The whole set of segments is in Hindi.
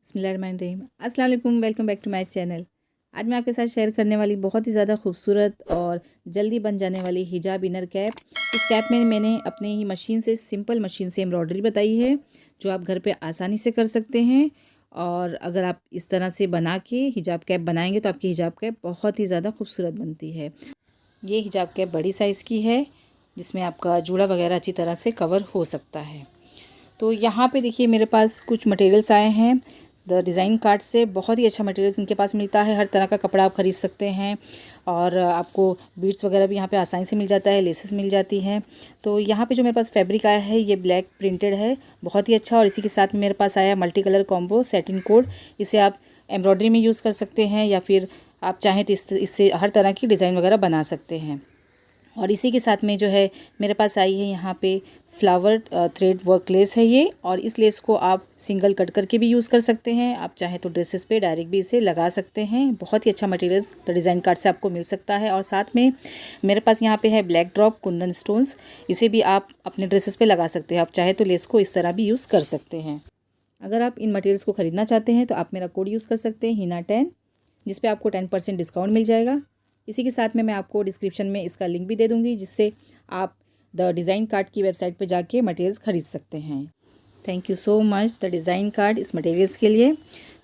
बिस्मिल्लाहिर्रहमानिर्रहीम। अस्सलाम वालेकुम, welcome back to my channel. आज मैं आपके साथ शेयर करने वाली बहुत ही ज़्यादा खूबसूरत और जल्दी बन जाने वाली हिजाब इनर कैप। इस कैप में मैंने अपनी ही मशीन से, सिंपल मशीन से एम्ब्रॉयडरी बताई है, जो आप घर पे आसानी से कर सकते हैं। और अगर आप इस तरह से बना के हिजाब कैप बनाएंगे तो आपकी हिजाब कैप बहुत ही ज़्यादा खूबसूरत बनती है। ये हिजाब कैप बड़ी साइज़ की है, जिसमें आपका जूड़ा वगैरह अच्छी तरह से कवर हो सकता है। तो यहाँ पे देखिए मेरे पास कुछ मटेरियल्स आए हैं द डिज़ाइन कार्ड से। बहुत ही अच्छा मटेरियल्स इनके पास मिलता है, हर तरह का कपड़ा आप ख़रीद सकते हैं। और आपको बीड्स वगैरह भी यहाँ पे आसानी से मिल जाता है, लेसेस मिल जाती हैं। तो यहाँ पे जो मेरे पास फैब्रिक आया है ये ब्लैक प्रिंटेड है, बहुत ही अच्छा। और इसी के साथ में मेरे पास आया multi colour combo satin code. इसे आप एम्ब्रॉयडरी में यूज़ कर सकते हैं या फिर आप चाहें तो इससे हर तरह की डिज़ाइन वगैरह बना सकते हैं। और इसी के साथ में जो है मेरे पास आई है यहाँ पे फ्लावर थ्रेड वर्क लेस है ये। और इस लेस को आप सिंगल कट करके भी यूज़ कर सकते हैं, आप चाहे तो ड्रेसेस पे डायरेक्ट भी इसे लगा सकते हैं। बहुत ही अच्छा मटेरियल्स डिज़ाइन कार्ड से आपको मिल सकता है। और साथ में मेरे पास यहाँ पे है ब्लैक ड्रॉप कुंदन स्टोन्स, इसे भी आप अपने ड्रेसेस पे लगा सकते हैं। आप चाहे तो लेस को इस तरह भी यूज़ कर सकते हैं। अगर आप इन मटेरियल्स को ख़रीदना चाहते हैं तो आप मेरा कोड यूज़ कर सकते हैं HINA10, जिस पे आपको 10% डिस्काउंट मिल जाएगा। इसी के साथ में मैं आपको डिस्क्रिप्शन में इसका लिंक भी दे दूँगी, जिससे आप द डिज़ाइन कार्ड की वेबसाइट पर जाके मटेरियल्स ख़रीद सकते हैं। Thank you so much the design card इस मटेरियल्स के लिए।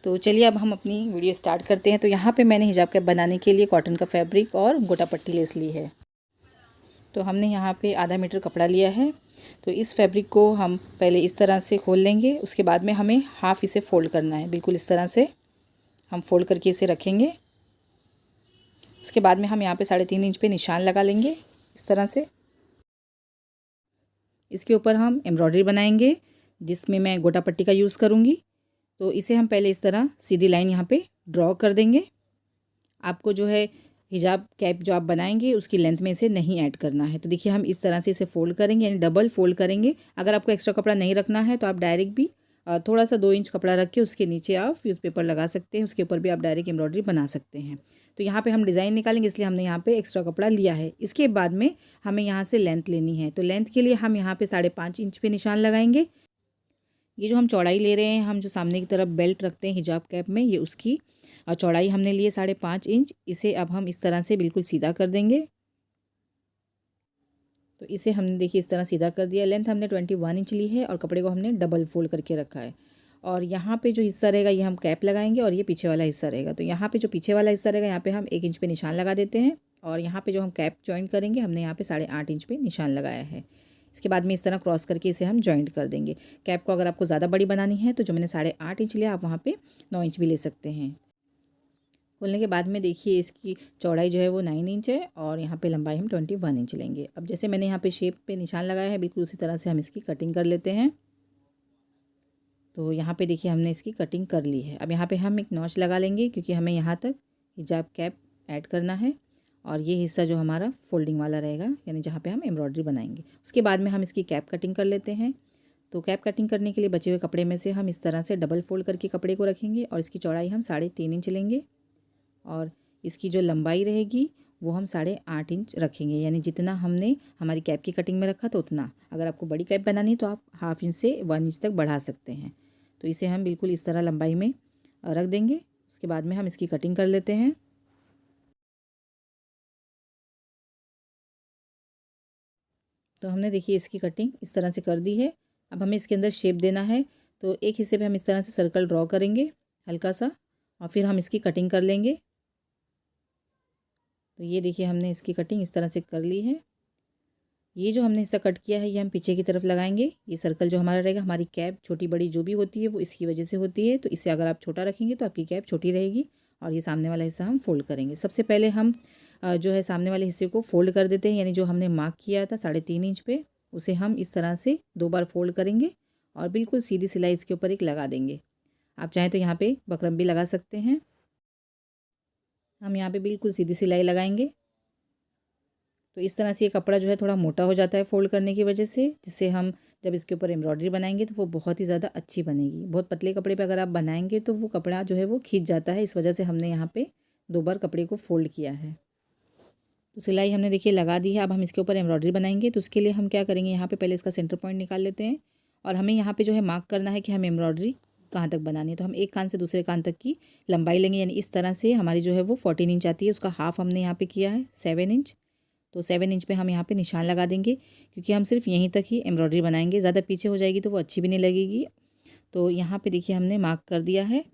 तो चलिए अब हम अपनी वीडियो स्टार्ट करते हैं। तो यहाँ पे मैंने हिजाब कैप बनाने के लिए कॉटन का फैब्रिक और गोटा पट्टी लेस ली है। तो हमने यहाँ पे आधा मीटर कपड़ा लिया है। तो इस फैब्रिक को हम पहले इस तरह से खोल लेंगे, उसके बाद में हमें हाफ़ इसे फ़ोल्ड करना है। बिल्कुल इस तरह से हम फ़ोल्ड करके इसे रखेंगे। उसके बाद में हम यहाँ पे 3.5 इंच पे निशान लगा लेंगे इस तरह से। इसके ऊपर हम एम्ब्रॉयडरी बनाएंगे, जिसमें मैं गोटा पट्टी का यूज़ करूँगी। तो इसे हम पहले इस तरह सीधी लाइन यहाँ पे ड्रॉ कर देंगे। आपको जो है हिजाब कैप जो आप बनाएंगे उसकी लेंथ में इसे नहीं ऐड करना है। तो देखिए हम इस तरह से इसे फ़ोल्ड करेंगे, यानी डबल फ़ोल्ड करेंगे। अगर आपको एक्स्ट्रा कपड़ा नहीं रखना है तो आप डायरेक्ट भी थोड़ा सा 2 इंच कपड़ा रख के उसके नीचे आप फ्यूज़ पेपर लगा सकते हैं, उसके ऊपर भी आप डायरेक्ट एम्ब्रॉयडरी बना सकते हैं। तो यहाँ पे हम डिज़ाइन निकालेंगे, इसलिए हमने यहाँ पे एक्स्ट्रा कपड़ा लिया है। इसके बाद में हमें यहाँ से लेंथ लेनी है। तो लेंथ के लिए हम यहाँ पे 5.5 इंच पे निशान लगाएंगे। ये जो हम चौड़ाई ले रहे हैं, हम जो सामने की तरफ बेल्ट रखते हैं हिजाब कैप में, ये उसकी चौड़ाई हमने ली है 5.5 इंच। इसे अब हम इस तरह से बिल्कुल सीधा कर देंगे। तो इसे हमने देखिए इस तरह सीधा कर दिया। लेंथ हमने 21 इंच ली है और कपड़े को हमने डबल फोल्ड करके रखा है। और यहाँ पे जो हिस्सा रहेगा ये हम कैप लगाएंगे और ये पीछे वाला हिस्सा रहेगा। तो यहाँ पे जो पीछे वाला हिस्सा रहेगा यहाँ पे हम 1 इंच पे निशान लगा देते हैं। और यहाँ पे जो हम कैप जॉइंट करेंगे हमने यहाँ पे 8.5 इंच पे निशान लगाया है। इसके बाद में इस तरह क्रॉस करके इसे हम जॉइंट कर देंगे। कैप को अगर आपको ज़्यादा बड़ी बनानी है तो जो मैंने 8.5 इंच लिया, आप वहाँ पे 9 इंच भी ले सकते हैं। खोलने के बाद में देखिए इसकी चौड़ाई जो है वो 9 इंच है और यहाँ पे लंबाई हम 21 इंच लेंगे। अब जैसे मैंने यहाँ पे शेप पे निशान लगाया है, बिल्कुल उसी तरह से हम इसकी कटिंग कर लेते हैं। तो यहाँ पे देखिए हमने इसकी कटिंग कर ली है। अब यहाँ पे हम एक नॉच लगा लेंगे, क्योंकि हमें यहाँ तक हिजाब कैप ऐड करना है। और ये हिस्सा जो हमारा फोल्डिंग वाला रहेगा, यानी जहाँ पे हम एम्ब्रॉयडरी बनाएंगे, उसके बाद में हम इसकी कैप कटिंग कर लेते हैं। तो कैप कटिंग करने के लिए बचे हुए कपड़े में से हम इस तरह से डबल फोल्ड करके कपड़े को रखेंगे और इसकी चौड़ाई हम 3.5 इंच लेंगे। और इसकी जो लंबाई रहेगी वो हम 8.5 इंच रखेंगे, यानी जितना हमने हमारी कैप की कटिंग में रखा था उतना। अगर आपको बड़ी कैप बनानी है तो आप हाफ इंच से 1 इंच तक बढ़ा सकते हैं। तो इसे हम बिल्कुल इस तरह लंबाई में रख देंगे। उसके बाद में हम इसकी कटिंग कर लेते हैं। तो हमने देखिए इसकी कटिंग इस तरह से कर दी है। अब हमें इसके अंदर शेप देना है। तो एक हिस्से पे हम इस तरह से सर्कल ड्रॉ करेंगे हल्का सा, और फिर हम इसकी कटिंग कर लेंगे। तो ये देखिए हमने इसकी कटिंग इस तरह से कर ली है। ये जो हमने हिस्सा कट किया है ये हम पीछे की तरफ लगाएंगे। ये सर्कल जो हमारा रहेगा, हमारी कैप छोटी बड़ी जो भी होती है वो इसकी वजह से होती है। तो इसे अगर आप छोटा रखेंगे तो आपकी कैप छोटी रहेगी। और ये सामने वाला हिस्सा हम फोल्ड करेंगे। सबसे पहले हम जो है सामने वाले हिस्से को फोल्ड कर देते हैं, यानी जो हमने मार्क किया था 3.5 इंच पे, उसे हम इस तरह से 2 बार फोल्ड करेंगे और बिल्कुल सीधी सिलाई इसके ऊपर एक लगा देंगे। आप चाहें तो यहाँ पे बकरम भी लगा सकते हैं। हम यहाँ पे बिल्कुल सीधी सिलाई लगाएंगे। तो इस तरह से ये कपड़ा जो है थोड़ा मोटा हो जाता है फ़ोल्ड करने की वजह से, जिससे हम जब इसके ऊपर एम्ब्रॉयडरी बनाएंगे तो वो बहुत ही ज़्यादा अच्छी बनेगी। बहुत पतले कपड़े पे अगर आप बनाएंगे तो वो कपड़ा जो है वो खींच जाता है। इस वजह से हमने यहाँ पे 2 बार कपड़े को फ़ोल्ड किया है। तो सिलाई हमने देखिए लगा दी है। अब हम इसके ऊपर एम्ब्रॉयडरी बनाएंगे, तो उसके लिए हम क्या करेंगे, यहाँ पे पहले इसका सेंटर पॉइंट निकाल लेते हैं। और हमें यहाँ पे जो है मार्क करना है कि हम एम्ब्रॉयडरी कहाँ तक बनानी है। तो हम एक कान से दूसरे कान तक की लंबाई लेंगे, यानी इस तरह से हमारी जो है वो 14 इंच आती है, उसका हाफ हमने यहाँ पे किया है 7 इंच। तो 7 इंच पे हम यहाँ पे निशान लगा देंगे, क्योंकि हम सिर्फ यहीं तक ही एम्ब्रॉयडरी बनाएंगे, ज़्यादा पीछे हो जाएगी तो वो अच्छी भी नहीं लगेगी। तो यहाँ पे देखिए हमने मार्क कर दिया है।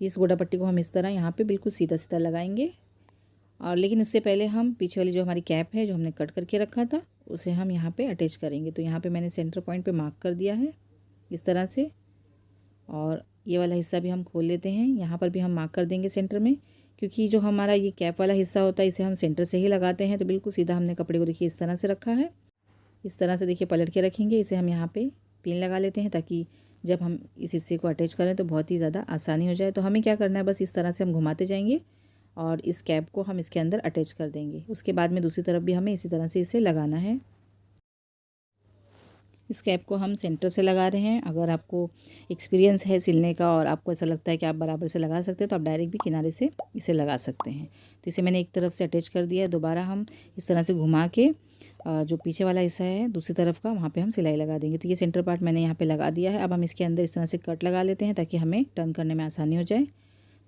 तो इस गोटा पट्टी को हम इस तरह यहाँ पे बिल्कुल सीधा सीधा लगाएंगे, और लेकिन उससे पहले हम पीछे वाली जो हमारी कैप है जो हमने कट करके रखा था उसे हम यहाँ पे अटैच करेंगे। तो यहाँ पे मैंने सेंटर पॉइंट पे मार्क कर दिया है इस तरह से, और ये वाला हिस्सा भी हम खोल लेते हैं। यहाँ पर भी हम मार्क कर देंगे सेंटर में, क्योंकि जो हमारा ये कैप वाला हिस्सा होता है इसे हम सेंटर से ही लगाते हैं। तो बिल्कुल सीधा हमने कपड़े को देखिए इस तरह से रखा है। इस तरह से देखिए पलट के रखेंगे, इसे हम यहाँ पे पिन लगा लेते हैं, ताकि जब हम इस हिस्से को अटैच करें तो बहुत ही ज़्यादा आसानी हो जाए। तो हमें क्या करना है, बस इस तरह से हम घुमाते जाएंगे और इस कैप को हम इसके अंदर अटैच कर देंगे। उसके बाद में दूसरी तरफ भी हमें इसी तरह से इसे लगाना है। इस कैप को हम सेंटर से लगा रहे हैं। अगर आपको एक्सपीरियंस है सिलने का और आपको ऐसा लगता है कि आप बराबर से लगा सकते हैं तो आप डायरेक्ट भी किनारे से इसे लगा सकते हैं। तो इसे मैंने एक तरफ से अटैच कर दिया है। दोबारा हम इस तरह से घुमा के जो पीछे वाला हिस्सा है दूसरी तरफ का, वहाँ पे हम सिलाई लगा देंगे। तो ये सेंटर पार्ट मैंने यहाँ पे लगा दिया है। अब हम इसके अंदर इस तरह से कट लगा लेते हैं ताकि हमें टर्न करने में आसानी हो जाए।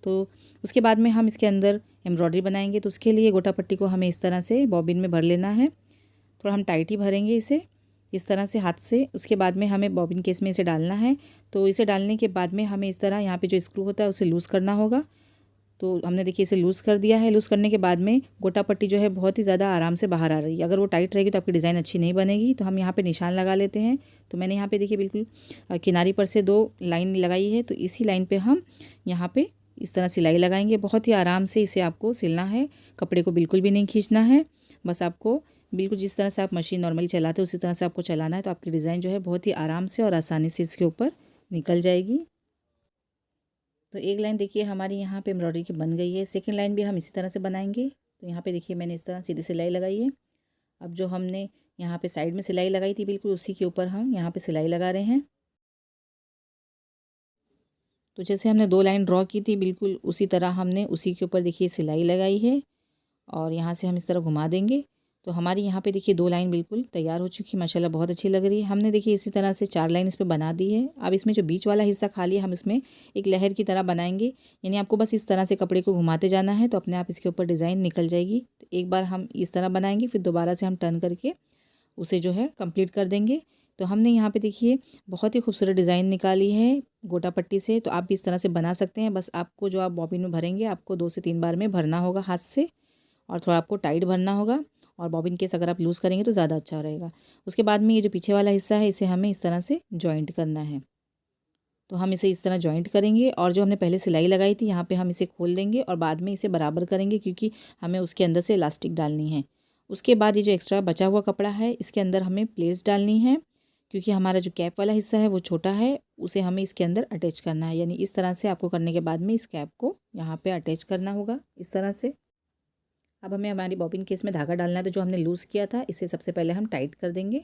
तो उसके बाद में हम इसके अंदर एम्ब्रॉयडरी बनाएंगे। तो उसके लिए गोटा पट्टी को हमें इस तरह से बॉबिन में भर लेना है। थोड़ा हम टाइट ही भरेंगे इसे इस तरह से हाथ से। उसके बाद में हमें बॉबिन केस में इसे डालना है। तो इसे डालने के बाद में हमें इस तरह यहाँ पे जो स्क्रू होता है उसे लूज़ करना होगा। तो हमने देखिए इसे लूज़ कर दिया है। लूज़ करने के बाद में गोटा पट्टी जो है बहुत ही ज़्यादा आराम से बाहर आ रही है। अगर वो टाइट रहेगी तो आपकी डिज़ाइन अच्छी नहीं बनेगी। तो हम यहाँ पे निशान लगा लेते हैं। तो मैंने यहाँ पे देखिए बिल्कुल किनारी पर से 2 लाइन लगाई है। तो इसी लाइन पे हम यहाँ पे इस तरह सिलाई लगाएंगे। बहुत ही आराम से इसे आपको सिलना है, कपड़े को बिल्कुल भी नहीं खींचना है। बस आपको बिल्कुल जिस तरह से आप मशीन नॉर्मली चलाते हो उसी तरह से आपको चलाना है। तो आपकी डिज़ाइन जो है बहुत ही आराम से और आसानी से इसके ऊपर निकल जाएगी। तो एक लाइन देखिए हमारी यहाँ पे एम्ब्रॉयडरी की बन गई है। सेकंड लाइन भी हम इसी तरह से बनाएंगे। तो यहाँ पे देखिए मैंने इस तरह सीधी सिलाई लगाई है। अब जो हमने यहाँ पे साइड में सिलाई लगाई थी बिल्कुल उसी के ऊपर हम यहाँ पे सिलाई लगा रहे हैं। तो जैसे हमने 2 लाइन ड्रॉ की थी बिल्कुल उसी तरह हमने उसी के ऊपर देखिए सिलाई लगाई है, और यहाँ से हम इस तरह घुमा देंगे। तो हमारी यहाँ पे देखिए 2 लाइन बिल्कुल तैयार हो चुकी है, माशाल्लाह बहुत अच्छी लग रही है। हमने देखिए इसी तरह से 4 लाइन इस पे बना दी है। अब इसमें जो बीच वाला हिस्सा खाली है हम इसमें एक लहर की तरह बनाएंगे, यानी आपको बस इस तरह से कपड़े को घुमाते जाना है तो अपने आप इसके ऊपर डिज़ाइन निकल जाएगी। तो एक बार हम इस तरह बनाएंगे, फिर दोबारा से हम टर्न करके उसे जो है कंप्लीट कर देंगे। तो हमने यहाँ पे देखिए बहुत ही खूबसूरत डिज़ाइन निकाली है गोटा पट्टी से। तो आप भी इस तरह से बना सकते हैं। बस आपको जो आप बॉबिन में भरेंगे आपको 2 से 3 बार में भरना होगा हाथ से, और थोड़ा आपको टाइट भरना होगा। और बॉबिन केस अगर आप लूज़ करेंगे तो ज़्यादा अच्छा रहेगा। उसके बाद में ये जो पीछे वाला हिस्सा है इसे हमें इस तरह से जॉइंट करना है। तो हम इसे इस तरह जॉइंट करेंगे, और जो हमने पहले सिलाई लगाई थी यहाँ पे हम इसे खोल देंगे और बाद में इसे बराबर करेंगे, क्योंकि हमें उसके अंदर से इलास्टिक डालनी है। उसके बाद ये जो एक्स्ट्रा बचा हुआ कपड़ा है इसके अंदर हमें प्लेट्स डालनी है, क्योंकि हमारा जो कैप वाला हिस्सा है वो छोटा है, उसे हमें इसके अंदर अटैच करना है। यानी इस तरह से आपको करने के बाद में इस कैप को यहाँ पे अटैच करना होगा इस तरह से। अब हमें हमारी बॉबिन केस में धागा डालना है। तो जो हमने लूज़ किया था इसे सबसे पहले हम टाइट कर देंगे।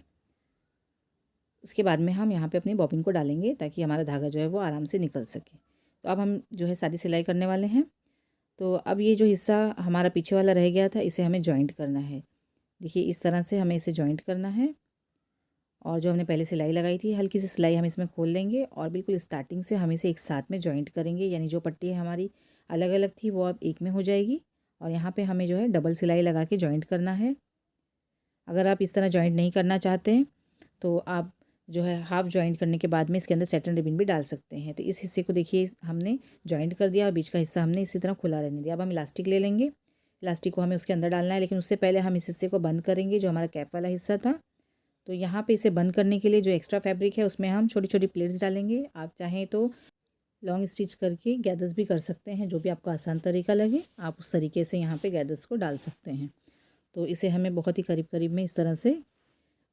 उसके बाद में हम यहाँ पे अपनी बॉबिन को डालेंगे ताकि हमारा धागा जो है वो आराम से निकल सके। तो अब हम जो है सादी सिलाई करने वाले हैं। तो अब ये जो हिस्सा हमारा पीछे वाला रह गया था इसे हमें जॉइंट करना है। देखिए इस तरह से हमें इसे जॉइंट करना है, और जो हमने पहले सिलाई लगाई थी हल्की सी सिलाई हम इसमें खोल लेंगे और बिल्कुल स्टार्टिंग से हम इसे एक साथ में जॉइंट करेंगे। यानी जो पट्टी हमारी अलग अलग थी वो अब एक में हो जाएगी, और यहाँ पे हमें जो है डबल सिलाई लगा के जॉइंट करना है। अगर आप इस तरह जॉइंट नहीं करना चाहते हैं तो आप जो है हाफ़ जॉइंट करने के बाद में इसके अंदर सैटिन रिबन भी डाल सकते हैं। तो इस हिस्से को देखिए हमने जॉइंट कर दिया और बीच का हिस्सा हमने इसी तरह खुला रहने दिया। अब हम इलास्टिक ले लेंगे। इलास्टिक को हमें उसके अंदर डालना है, लेकिन उससे पहले हम इस हिस्से को बंद करेंगे जो हमारा कैप वाला हिस्सा था। तो यहाँ पे इसे बंद करने के लिए जो एक्स्ट्रा फैब्रिक है उसमें हम छोटी छोटी प्लेट्स डालेंगे। आप चाहें तो लॉन्ग स्टिच करके गैदर्स भी कर सकते हैं, जो भी आपको आसान तरीका लगे आप उस तरीके से यहाँ पे गैदर्स को डाल सकते हैं। तो इसे हमें बहुत ही करीब करीब में इस तरह से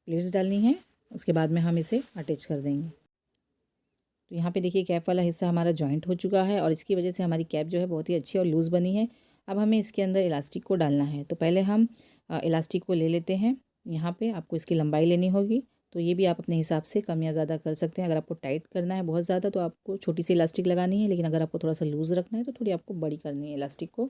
प्लेट्स डालनी है। उसके बाद में हम इसे अटैच कर देंगे। तो यहाँ पे देखिए कैप वाला हिस्सा हमारा जॉइंट हो चुका है, और इसकी वजह से हमारी कैप जो है बहुत ही अच्छी और लूज़ बनी है। अब हमें इसके अंदर इलास्टिक को डालना है। तो पहले हम इलास्टिक को ले लेते हैं। यहाँ पे आपको इसकी लंबाई लेनी होगी। तो ये भी आप अपने हिसाब से कम या ज़्यादा कर सकते हैं। अगर आपको टाइट करना है बहुत ज़्यादा तो आपको छोटी सी इलास्टिक लगानी है, लेकिन अगर आपको थोड़ा सा लूज़ रखना है तो थोड़ी आपको बड़ी करनी है इलास्टिक को।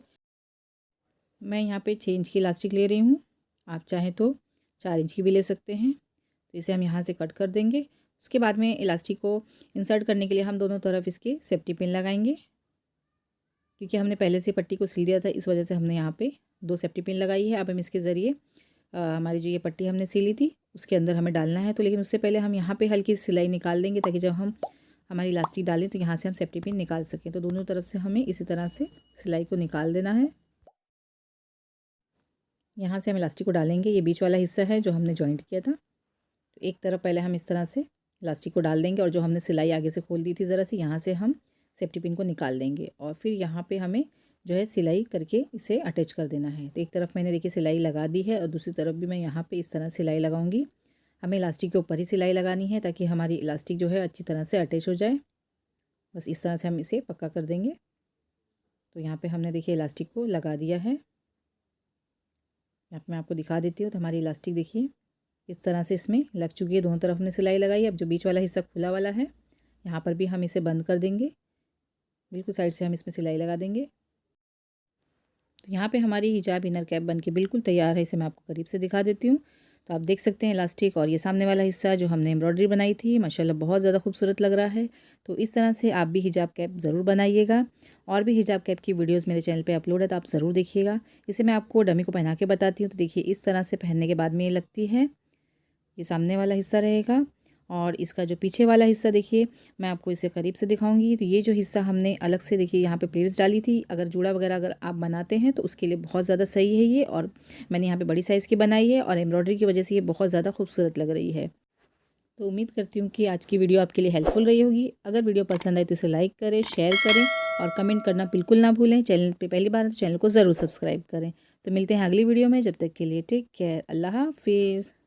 मैं यहाँ पे 6 इंच की इलास्टिक ले रही हूँ, आप चाहें तो 4 इंच की भी ले सकते हैं। तो इसे हम यहाँ से कट कर देंगे। उसके बाद में इलास्टिक को इंसर्ट करने के लिए हम दोनों तरफ इसके सेफ्टी पिन लगाएंगे। क्योंकि हमने पहले से पट्टी को सिल दिया था, इस वजह से हमने यहाँ पे 2 सेफ्टी पिन लगाई है। अब हम इसके ज़रिए हमारी जो ये पट्टी हमने सिली थी उसके अंदर हमें डालना है। तो लेकिन उससे पहले हम यहाँ पे हल्की सिलाई निकाल देंगे, ताकि जब हम हमारी इलास्टिक डालें तो यहाँ से हम सेफ्टी पिन निकाल सकें। तो दोनों तरफ से हमें इसी तरह से सिलाई को निकाल देना है। यहाँ से हम इलास्टिक को डालेंगे, ये बीच वाला हिस्सा है जो हमने जॉइंट किया था। तो एक तरफ पहले हम इस तरह से इलास्टिक को डाल देंगे और जो हमने सिलाई आगे से खोल दी थी ज़रा सी, यहाँ से हम सेफ्टी पिन को निकाल देंगे और फिर यहाँ पे हमें जो है सिलाई करके इसे अटैच कर देना है। तो एक तरफ मैंने देखिए सिलाई लगा दी है और दूसरी तरफ भी मैं यहाँ पे इस तरह सिलाई लगाऊंगी। हमें इलास्टिक के ऊपर ही सिलाई लगानी है ताकि हमारी इलास्टिक जो है अच्छी तरह से अटैच हो जाए। बस इस तरह से हम इसे पक्का कर देंगे। तो यहाँ पे हमने देखिए इलास्टिक को लगा दिया है। यहाँ पे मैं आपको दिखा देती हूँ। तो हमारी इलास्टिक देखिए इस तरह से इसमें लग चुकी है, दोनों तरफ हमने सिलाई लगाई। अब जो बीच वाला हिस्सा खुला वाला है यहाँ पर भी हम इसे बंद कर देंगे, बिल्कुल साइड से हम इसमें सिलाई लगा देंगे। तो यहाँ पे हमारी हिजाब इनर कैप बन के बिल्कुल तैयार है। इसे मैं आपको करीब से दिखा देती हूँ। तो आप देख सकते हैं इलास्टिक और ये सामने वाला हिस्सा जो हमने एम्ब्रॉयडरी बनाई थी, माशाल्लाह बहुत ज़्यादा खूबसूरत लग रहा है। तो इस तरह से आप भी हिजाब कैप ज़रूर बनाइएगा। और भी हिजाब कैप की वीडियोस मेरे चैनल पे अपलोड है, तो आप ज़रूर देखिएगा। इसे मैं आपको डमी को पहना के बताती हूँ। तो देखिए इस तरह से पहनने के बाद में ये लगती है। ये सामने वाला हिस्सा रहेगा और इसका जो पीछे वाला हिस्सा देखिए मैं आपको इसे करीब से दिखाऊंगी। तो ये जो हिस्सा हमने अलग से देखिए यहाँ पे प्लेट्स डाली थी, अगर जूड़ा वगैरह अगर आप बनाते हैं तो उसके लिए बहुत ज़्यादा सही है ये। और मैंने यहाँ पे बड़ी साइज़ की बनाई है और एम्ब्रॉयडरी की वजह से ये बहुत ज़्यादा खूबसूरत लग रही है। तो उम्मीद करती हूँ कि आज की वीडियो आपके लिए हेल्पफुल रही होगी। अगर वीडियो पसंद आए तो इसे लाइक करें, शेयर करें और कमेंट करना बिल्कुल ना भूलें। चैनल पर पहली बार है तो चैनल को ज़रूर सब्सक्राइब करें। तो मिलते हैं अगली वीडियो में, जब तक के लिए टेक केयर, अल्लाह हाफिज़।